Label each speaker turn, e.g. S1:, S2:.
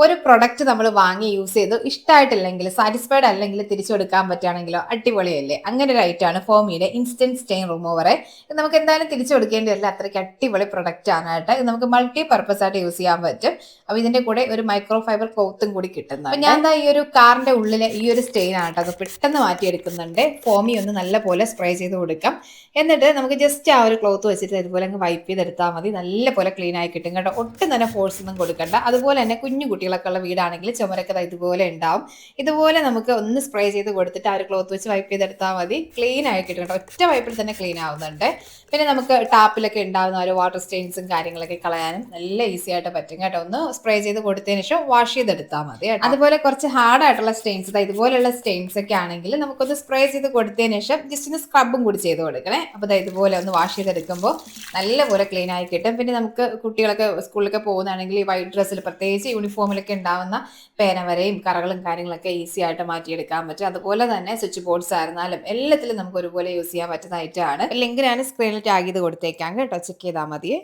S1: ഒരു പ്രൊഡക്റ്റ് നമ്മൾ വാങ്ങി യൂസ് ചെയ്ത് ഇഷ്ടമായിട്ടില്ലെങ്കിൽ സാറ്റിസ്ഫൈഡ് അല്ലെങ്കിൽ തിരിച്ചു കൊടുക്കാൻ പറ്റുകയാണെങ്കിലോ അടിപൊളിയല്ലേ. അങ്ങനെ ഒരു ഐറ്റമാണ് ഫോമിയുടെ ഇൻസ്റ്റന്റ് സ്റ്റെയിൻ റിമൂവർ. ഇത് നമുക്ക് എന്തായാലും തിരിച്ചു കൊടുക്കേണ്ടി വരില്ല, അത്രയ്ക്ക് അടിപൊളി പ്രൊഡക്റ്റ് ആണ് കേട്ടോ. ഇത് നമുക്ക് മൾട്ടി പർപ്പസ് ആയിട്ട് യൂസ് ചെയ്യാൻ പറ്റും. അപ്പൊ ഇതിന്റെ കൂടെ ഒരു മൈക്രോ ഫൈബർ ക്ലോത്തും കൂടി കിട്ടുന്നത്. അപ്പൊ ഞാൻ ഈ ഒരു കാറിന്റെ ഉള്ളിലെ ഈ ഒരു സ്റ്റെയിൻ ആട്ടോ അത് പെട്ടെന്ന് മാറ്റിയെടുക്കുന്നുണ്ട്. ഫോമി ഒന്ന് നല്ലപോലെ സ്പ്രേ ചെയ്ത് കൊടുക്കാം. എന്നിട്ട് നമുക്ക് ജസ്റ്റ് ആ ഒരു ക്ലോത്ത് വെച്ചിട്ട് ഇതുപോലെ അങ്ങ് വൈപ്പ് ചെയ്തെടുത്താൽ മതി. നല്ലപോലെ ക്ലീൻ ആയി കിട്ടും കേട്ടോ. ഒട്ടും തന്നെ ഫോഴ്സ് ഒന്നും കൊടുക്കണ്ട. അതുപോലെ തന്നെ കുഞ്ഞു കുട്ടികളൊക്കെ ഉള്ള വീടാണെങ്കിൽ ചുമരൊക്കെ ഇതുപോലെ ഉണ്ടാവും. ഇതുപോലെ നമുക്ക് ഒന്ന് സ്പ്രേ ചെയ്ത് കൊടുത്തിട്ട് ആ ഒരു ക്ലോത്ത് വെച്ച് വൈപ്പ് ചെയ്തെടുത്താൽ മതി. ക്ലീൻ ആയി കിട്ടും കേട്ടോ. ഒറ്റ വൈപ്പിൽ തന്നെ ക്ലീൻ ആവുന്നുണ്ട്. പിന്നെ നമുക്ക് ടാപ്പിലൊക്കെ ഉണ്ടാകുന്ന ഒരു വാട്ടർ സ്റ്റെയിൻസും കാര്യങ്ങളൊക്കെ കളയാനും നല്ല ഈസി ആയിട്ട് പറ്റും കേട്ടോ. ഒന്ന് സ്പ്രേ ചെയ്ത് കൊടുത്തതിന് ശേഷം വാഷ് ചെയ്തെടുത്താൽ മതി. അതുപോലെ കുറച്ച് ഹാർഡ് ആയിട്ടുള്ള സ്റ്റെയിൻസ്, ഇതുപോലെയുള്ള സ്റ്റെയിൻസ് ഒക്കെ ആണെങ്കിൽ നമുക്കൊന്ന് സ്പ്രേ ചെയ്ത് കൊടുത്തതിന് ശേഷം ജസ്റ്റ് ഒന്ന് സ്ക്രബും കൂടി ചെയ്ത് കൊടുക്കണേ. അപ്പോൾ ഇതുപോലെ ഒന്ന് വാഷ് ചെയ്തെടുക്കുമ്പോൾ നല്ലപോലെ ക്ലീൻ ആയി കിട്ടും. പിന്നെ നമുക്ക് കുട്ടികളൊക്കെ സ്കൂളിലൊക്കെ പോകുന്നതാണെങ്കിൽ ഈ വൈറ്റ് ഡ്രസ്സിൽ പ്രത്യേകിച്ച് യൂണിഫോമിലൊക്കെ ഉണ്ടാവുന്ന പേനവരയും കറകളും കാര്യങ്ങളൊക്കെ ഈസി ആയിട്ട് മാറ്റിയെടുക്കാൻ പറ്റും. അതുപോലെ തന്നെ സ്വിച്ച് ബോർഡ്സ് ആയിരുന്നാലും എല്ലാത്തിലും നമുക്ക് ഒരുപോലെ യൂസ് ചെയ്യാൻ പറ്റുന്നതായിട്ടാണ്. ലിങ്ക് ഞാൻ സ്ക്രീനിൽ ടാഗ് ചെയ്ത് കൊടുത്തേക്കാം കേട്ടോ, ചെക്ക് ചെയ്താൽ മതിയേ.